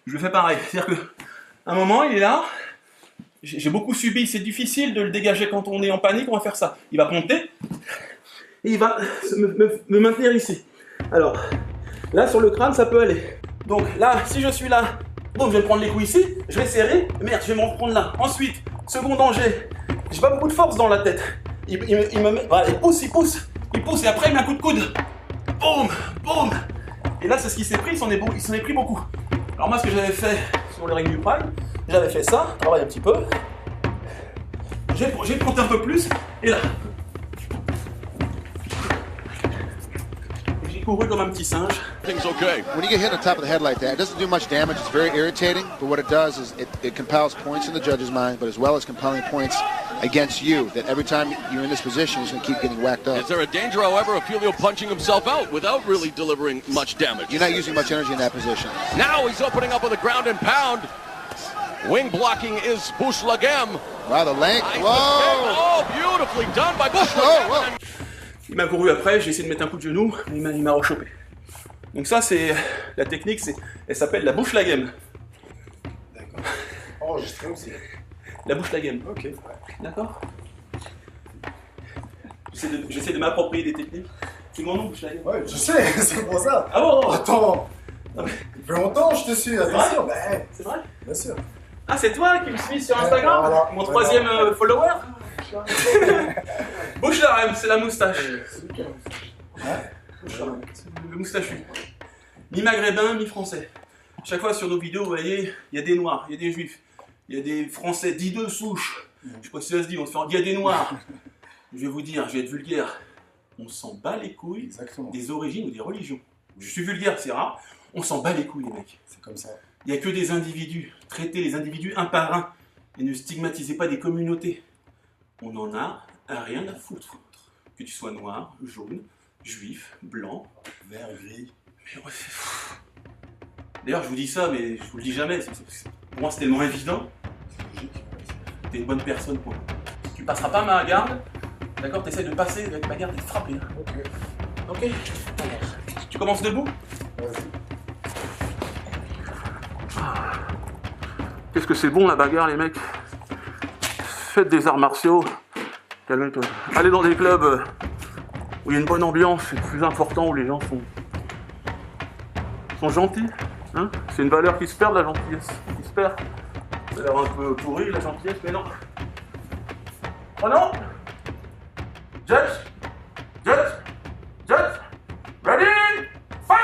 je le fais pareil. C'est-à-dire qu'à un moment, il est là, j'ai beaucoup subi, c'est difficile de le dégager quand on est en panique, on va faire ça. Il va monter, et il va me maintenir ici. Alors, là, sur le crâne, ça peut aller. Donc là, si je suis là, bon, je vais prendre les coups ici, je vais serrer, merde, je vais m'en prendre là. Ensuite, second danger, j'ai pas beaucoup de force dans la tête. Il me met, voilà, il pousse, et après il met un coup de coude. Boum, boum. Et là, c'est ce qui s'est pris, il s'en est pris beaucoup. Alors moi, ce que j'avais fait sur le ring du Pride, j'avais fait ça, travaille un petit peu. J'ai compté un peu plus, et là. J'ai couru comme un petit singe. Things okay. When you get hit on top of the head like that, it doesn't do much damage. It's very irritating, but what it does is it compels points in the judge's mind, but as well as compelling points against you, that every time you're in this position, he's going to keep getting whacked up. Is there a danger, however, of Filio punching himself out without really delivering much damage? You're not using much energy in that position. Now he's opening up with a ground and pound. Wing blocking is Bush Lagem. Wow, the length. Nice Whoa! Oh, beautifully done by Bush Whoa, whoa. Lagem. Il m'a couru après, j'ai essayé de mettre un coup de genou, mais il m'a rechopé. Donc ça, c'est la technique, elle s'appelle la Bush Lagem. D'accord. Enregistré aussi. La Bush Lagem. Ok. D'accord. J'essaie de m'approprier des techniques. C'est mon nom, Bush Lagem. Ouais, je sais, c'est pour ça. Ah bon, non. Attends, Non, mais il fait longtemps je te suis, attention. Ben, c'est vrai? bien sûr. Ah, c'est toi qui me suis sur Instagram? Voilà. Mon troisième follower? Bush Lagem, c'est la moustache. Le moustachu. Mi-maghrébin, mi-français. Chaque fois sur nos vidéos, vous voyez, il y a des noirs, il y a des juifs, il y a des français dits de souche. Je sais pas si ça se dit, on se fait il y a des noirs. Je vais vous dire, je vais être vulgaire. On s'en bat les couilles Exactement. des origines ou des religions. Je suis vulgaire, c'est rare. On s'en bat les couilles, les mecs. C'est comme ça. Il n'y a que des individus. Traitez les individus un par un. Et ne stigmatisez pas des communautés. On en a rien à foutre. Que tu sois noir, jaune, juif, blanc, Vert, gris. mais ouais, d'ailleurs, je vous dis ça, mais je vous le dis jamais. Pour moi, c'est tellement évident. C'est logique. T'es une bonne personne, point. Tu passeras pas ma garde. D'accord? T'essaies de passer avec ma garde et de frapper. Là. Ok. Ok? Tu commences debout? Vas-y. Qu'est-ce que c'est bon la bagarre, les mecs? Faites des arts martiaux. Calme-toi. Allez dans des clubs où il y a une bonne ambiance, c'est plus important, où les gens sont gentils. Hein, c'est une valeur qui se perd, la gentillesse. Qui se perd. Ça a l'air un peu pourri, la gentillesse, mais non. Oh non! Judge! Judge! Judge! Ready? Fight!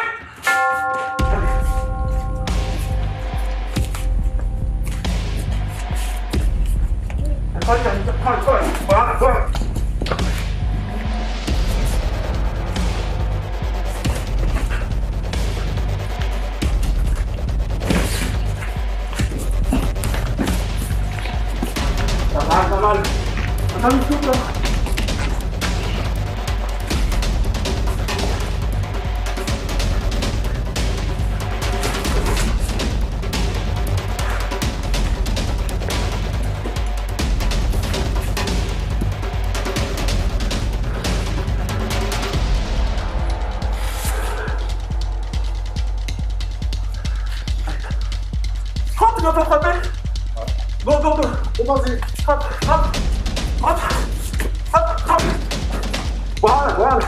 Voilà. Pas mal. Attends une soupe là. Oh, tu m'as pas frappé? Bon, bon, bon. Bon, vas-y. Hop, hop, hop, hop, hop. Voilà, voilà.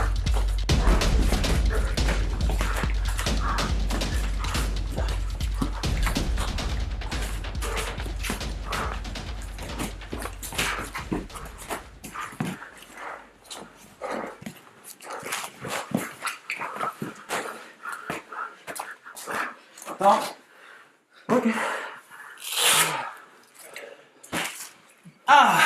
Non. Ok. Ah!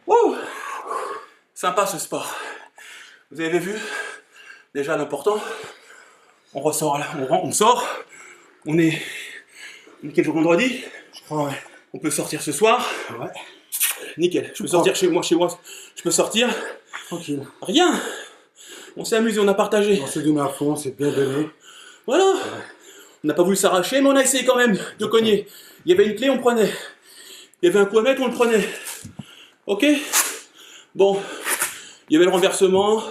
Wouh! Sympa ce sport. Vous avez vu? Déjà l'important. On ressort là, on sort. On est quel jour, vendredi? Je crois, ouais. On peut sortir ce soir. Ouais. Nickel. Je peux sortir chez moi. Je peux sortir. Tranquille. Rien. On s'est amusé, on a partagé. On s'est donné à fond, on s'est bien donné. Voilà. On n'a pas voulu s'arracher, mais on a essayé quand même de cogner. Il y avait une clé, on prenait. Il y avait un coup à mettre, on le prenait. Ok? Bon. Il y avait le renversement.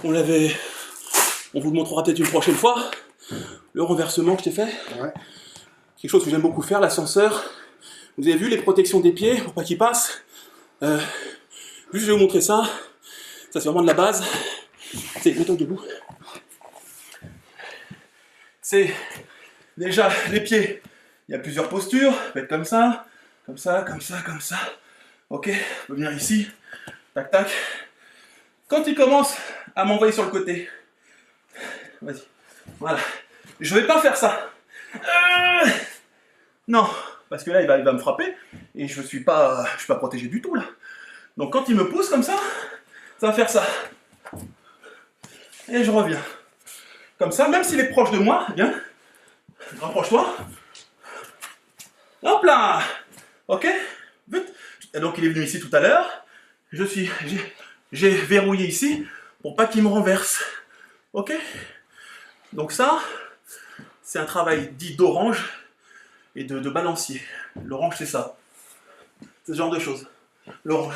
On vous le montrera peut-être une prochaine fois. Le renversement que je t'ai fait. Ouais. Quelque chose que j'aime beaucoup faire, l'ascenseur. Vous avez vu les protections des pieds pour pas qu'ils passent. Juste, je vais vous montrer ça. Ça, c'est vraiment de la base. C'est, mets-toi debout. C'est déjà les pieds. Il y a plusieurs postures. Ça peut être comme ça, comme ça, comme ça, comme ça. Ok, on peut venir ici. Tac, tac. Quand il commence à m'envoyer sur le côté, vas-y. Voilà. Je vais pas faire ça. Non, parce que là, il va me frapper et je suis pas protégé du tout là. Donc quand il me pousse comme ça va faire ça. Et je reviens. Comme ça, même s'il est proche de moi, viens. Rapproche-toi. Hop là. Ok. Vite. Et donc il est venu ici tout à l'heure. J'ai verrouillé ici pour pas qu'il me renverse. Ok. Donc ça, c'est un travail dit d'orange et de balancier. L'orange, c'est ça. C'est ce genre de choses. L'orange.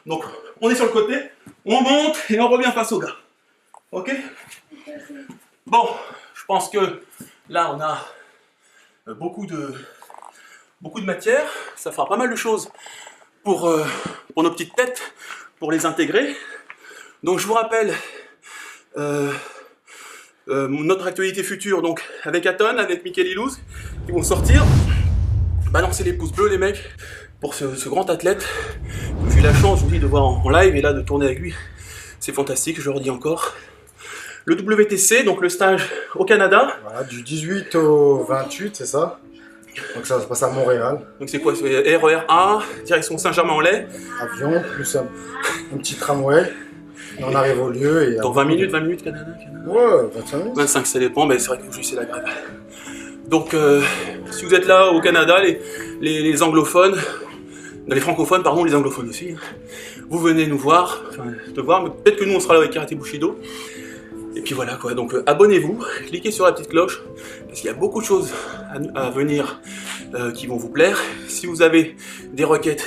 Donc, on est sur le côté, on monte et on revient face au gars. Ok? Bon, je pense que là, on a beaucoup de matière. Ça fera pas mal de choses pour nos petites têtes, pour les intégrer. Donc, je vous rappelle notre actualité future, donc avec Aton, avec Michael Ilouz, qui vont sortir. Balancez les pouces bleus, les mecs, pour ce grand athlète que j'ai eu la chance, je vous dis, de voir en live et là de tourner avec lui. C'est fantastique, je le redis encore. Le WTC, donc le stage au Canada. Voilà, du 18 au 28, c'est ça. Donc ça se passe à Montréal. Donc c'est quoi? C'est RER A, direction Saint-Germain-en-Laye. Avion, plus un petit tramway. Et on arrive au lieu. Et dans 20 minutes Canada. Ouais, 25 minutes. 25, ça dépend, mais c'est vrai que aujourd'hui c'est la grève. Donc si vous êtes là au Canada, les anglophones, les francophones, pardon, les anglophones aussi, vous venez nous voir, te voir, mais peut-être que nous on sera là avec Karaté Bushido. Et puis voilà quoi, donc abonnez-vous, cliquez sur la petite cloche, parce qu'il y a beaucoup de choses à venir qui vont vous plaire. Si vous avez des requêtes,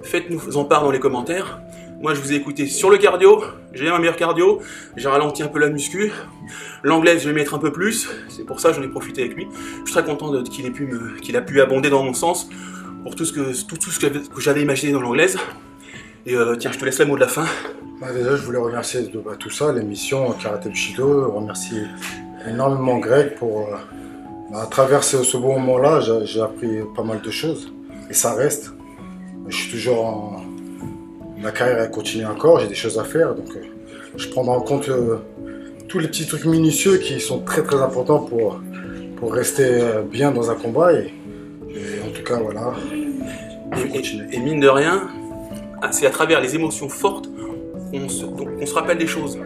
faites-nous en part dans les commentaires. Moi je vous ai écouté sur le cardio, j'ai un meilleur cardio, j'ai ralenti un peu la muscu. L'anglaise je vais mettre un peu plus, c'est pour ça j'en ai profité avec lui. Je suis très content qu'il a pu abonder dans mon sens pour tout ce que j'avais imaginé dans l'anglaise. Et tiens, je te laisse le mot de la fin. Déjà je voulais remercier de tout ça, l'émission Karaté Bushido, remercier énormément Greg pour... à travers ce bon moment-là, j'ai appris pas mal de choses. Et ça reste. Je suis toujours en... Ma carrière elle continue encore, j'ai des choses à faire, donc je prends en compte tous les petits trucs minutieux qui sont très très importants pour rester bien dans un combat et en tout cas voilà, je continue. Et mine de rien, c'est à travers les émotions fortes qu'on se rappelle des choses.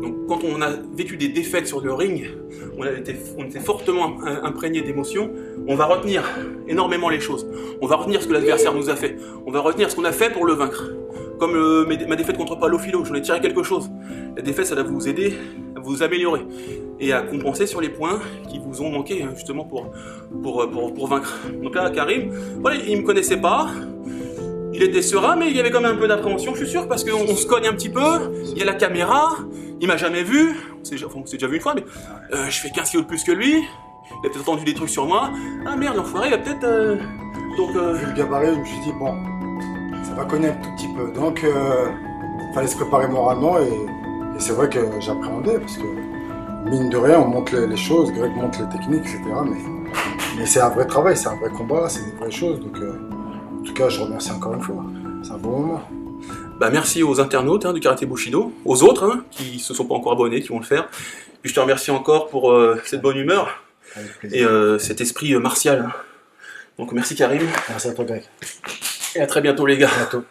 Donc quand on a vécu des défaites sur le ring, on était fortement imprégné d'émotions, on va retenir énormément les choses. On va retenir ce que l'adversaire nous a fait. On va retenir ce qu'on a fait pour le vaincre. Comme ma défaite contre Paulo Filho, j'en ai tiré quelque chose. La défaite, ça va vous aider à vous améliorer et à compenser sur les points qui vous ont manqué justement pour vaincre. Donc là, Karim, voilà, il me connaissait pas. Il était serein, mais il y avait quand même un peu d'appréhension, je suis sûr, parce qu'on se cogne un petit peu. Il y a la caméra, il m'a jamais vu. On s'est déjà vu une fois, mais je fais 15 kilos de plus que lui. Il a peut-être entendu des trucs sur moi. Ah merde, l'enfoiré, il a peut-être... Vu le gabarit, je me suis dit, bon, ça va cogner un tout petit peu. Donc, fallait se préparer moralement et c'est vrai que j'appréhendais, parce que mine de rien, on montre les choses, Greg montre les techniques, etc. Mais c'est un vrai travail, c'est un vrai combat, c'est des vraies choses. Donc, en tout cas, je remercie encore une fois. C'est un bon moment. Bah, merci aux internautes du Karaté Bushido, aux autres qui se sont pas encore abonnés, qui vont le faire. Puis je te remercie encore pour cette bonne humeur et cet esprit martial. Donc merci Karim. Merci à toi Greg. Et à très bientôt les gars. À bientôt.